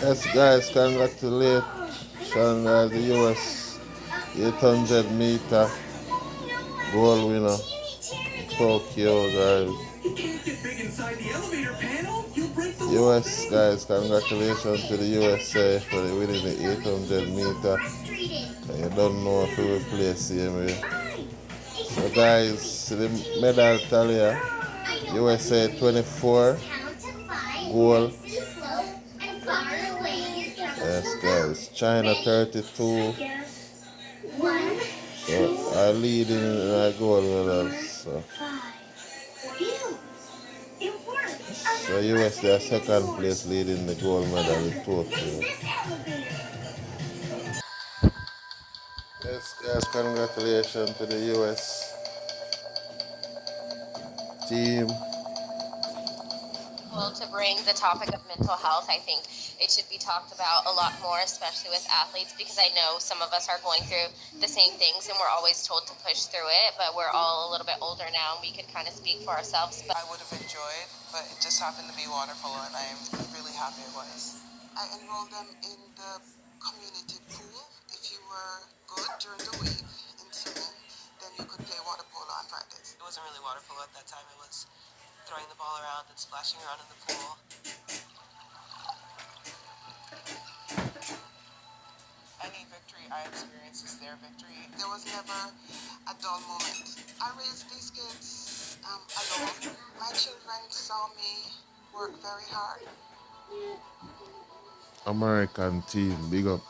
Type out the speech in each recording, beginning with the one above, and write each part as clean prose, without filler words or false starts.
Yes, guys, congratulations as the US 800 meter gold winner, Tokyo, guys. US, guys, congratulations to the USA for winning the 800 meter. And you don't know if we will play same way. So, guys, the medal tally, USA 24, gold. Yes, guys. China 32. So I lead in our gold medals. So USA second place leading the gold medal in Tokyo. Yes, guys, congratulations to the US team. Well, to bring the topic of mental health, I think it should be talked about a lot more, especially with athletes, because I know some of us are going through the same things and we're always told to push through it, but we're all a little bit older now and we could kind of speak for ourselves. I would have enjoyed, but it just happened to be water polo, and I am really happy it was. I enrolled them in the community pool. If you were good during the week in swimming, then you could play water polo on Fridays. It wasn't really water polo at that time. It was throwing the ball around and splashing around in the pool. Any victory I experience is their victory. There was never a dull moment. I raised these kids alone. My children saw me work very hard. American team, big up.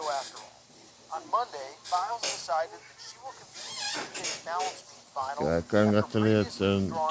After all. On Monday, Biles decided that she will compete in Tuesday's balance beam final. Yeah, congratulations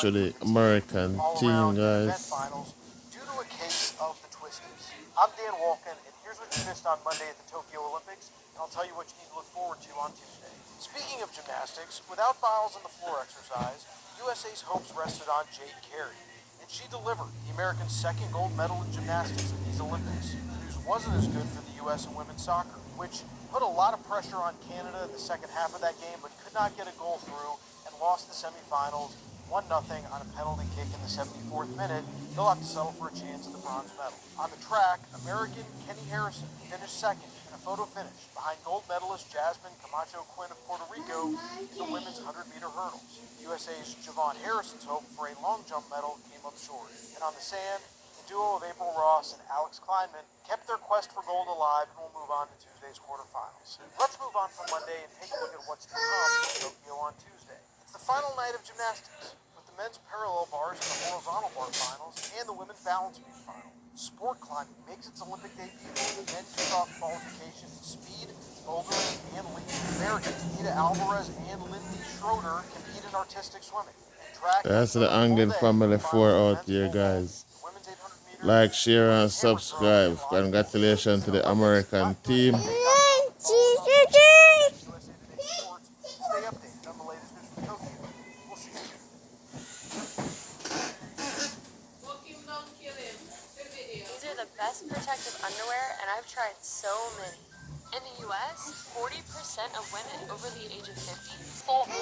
to the American team, guys. Finals due to a case of the twisties. I'm Dan Walken, and here's what you missed on Monday at the Tokyo Olympics, and I'll tell you what you need to look forward to on Tuesday. Speaking of gymnastics, without Biles in the floor exercise, USA's hopes rested on Jade Carey, and she delivered the American second gold medal in gymnastics at these Olympics. The news wasn't as good for the U.S. in women's soccer, which put a lot of pressure on Canada in the second half of that game, but could not get a goal through and lost the semifinals 1-0 on a penalty kick in the 74th minute. They'll have to settle for a chance at the bronze medal. On the track, American Kenny Harrison finished second in a photo finish behind gold medalist Jasmine Camacho Quinn of Puerto Rico in the women's 100-meter hurdles. USA's Javon Harrison's hope for a long jump medal came up short. And on the sand, the duo of April Ross and Alex Kleinman kept their quest for gold alive and will move on to Tuesday's quarterfinals. Let's move on from Monday and take a look at what's to come in Tokyo on Tuesday. It's the final night of gymnastics, with the men's parallel bars and the horizontal bar finals and the women's balance beam final. Sport climbing makes its Olympic debut. The men kick off qualification in speed, bouldering, and lead. Americans Anita Alvarez and Lindy Schroeder compete in artistic swimming. That's the Anglin Family 4 out here, guys. Like, share, and subscribe. Congratulations to the American team. These are the best protective underwear, and I've tried so many. In the U.S., 40% of women over the age of 50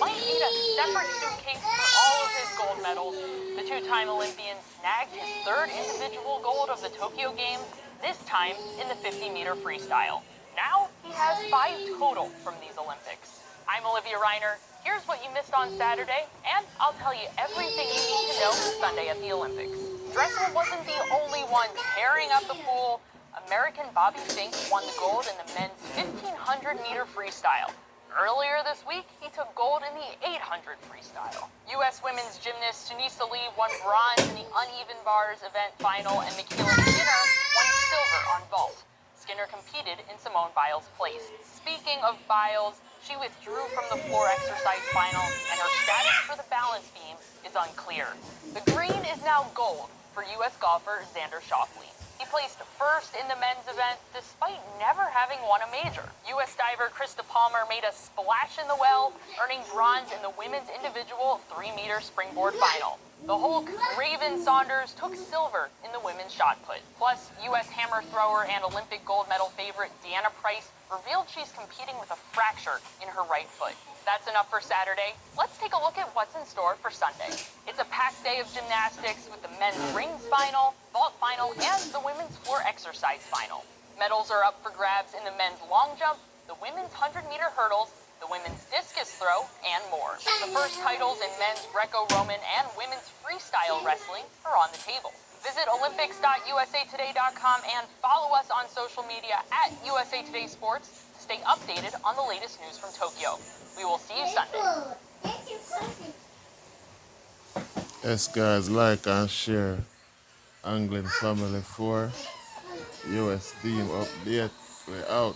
might need a separate suitcase for all of his gold medals. The two-time Olympian snagged his third individual gold of the Tokyo Games, this time in the 50-meter freestyle. Now he has 5 total from these Olympics. I'm Olivia Reiner. Here's what you missed on Saturday, and I'll tell you everything you need to know Sunday at the Olympics. Dressel wasn't the only one tearing up the pool. American Bobby Fink won the gold in the men's 1,500-meter freestyle. Earlier this week, he took gold in the 800 freestyle. U.S. women's gymnast Sunisa Lee won bronze in the uneven bars event final, and Michaela Skinner won silver on vault. Skinner competed in Simone Biles' place. Speaking of Biles, she withdrew from the floor exercise final, and her status for the balance beam is unclear. The green is now gold for U.S. golfer Xander Schauffele. He placed first in the men's event despite never having won a major. U.S. diver Krista Palmer made a splash in the well, earning bronze in the women's individual 3-meter springboard final. The Hulk, Raven Saunders, took silver in the women's shot put. Plus, U.S. hammer thrower and Olympic gold medal favorite Deanna Price revealed she's competing with a fracture in her right foot. That's enough for Saturday. Let's take a look at what's in store for Sunday. It's a packed day of gymnastics with the men's rings final, vault final, and the women's floor exercise final. Medals are up for grabs in the men's long jump, the women's 100-meter hurdles, the women's discus throw, and more. The first titles in men's Greco-Roman and women's freestyle wrestling are on the table. Visit olympics.usatoday.com and follow us on social media at USA Today Sports to stay updated on the latest news from Tokyo. We will see you Sunday. Yes, guys, like and share. Anglin Family 4. US team update. We're out.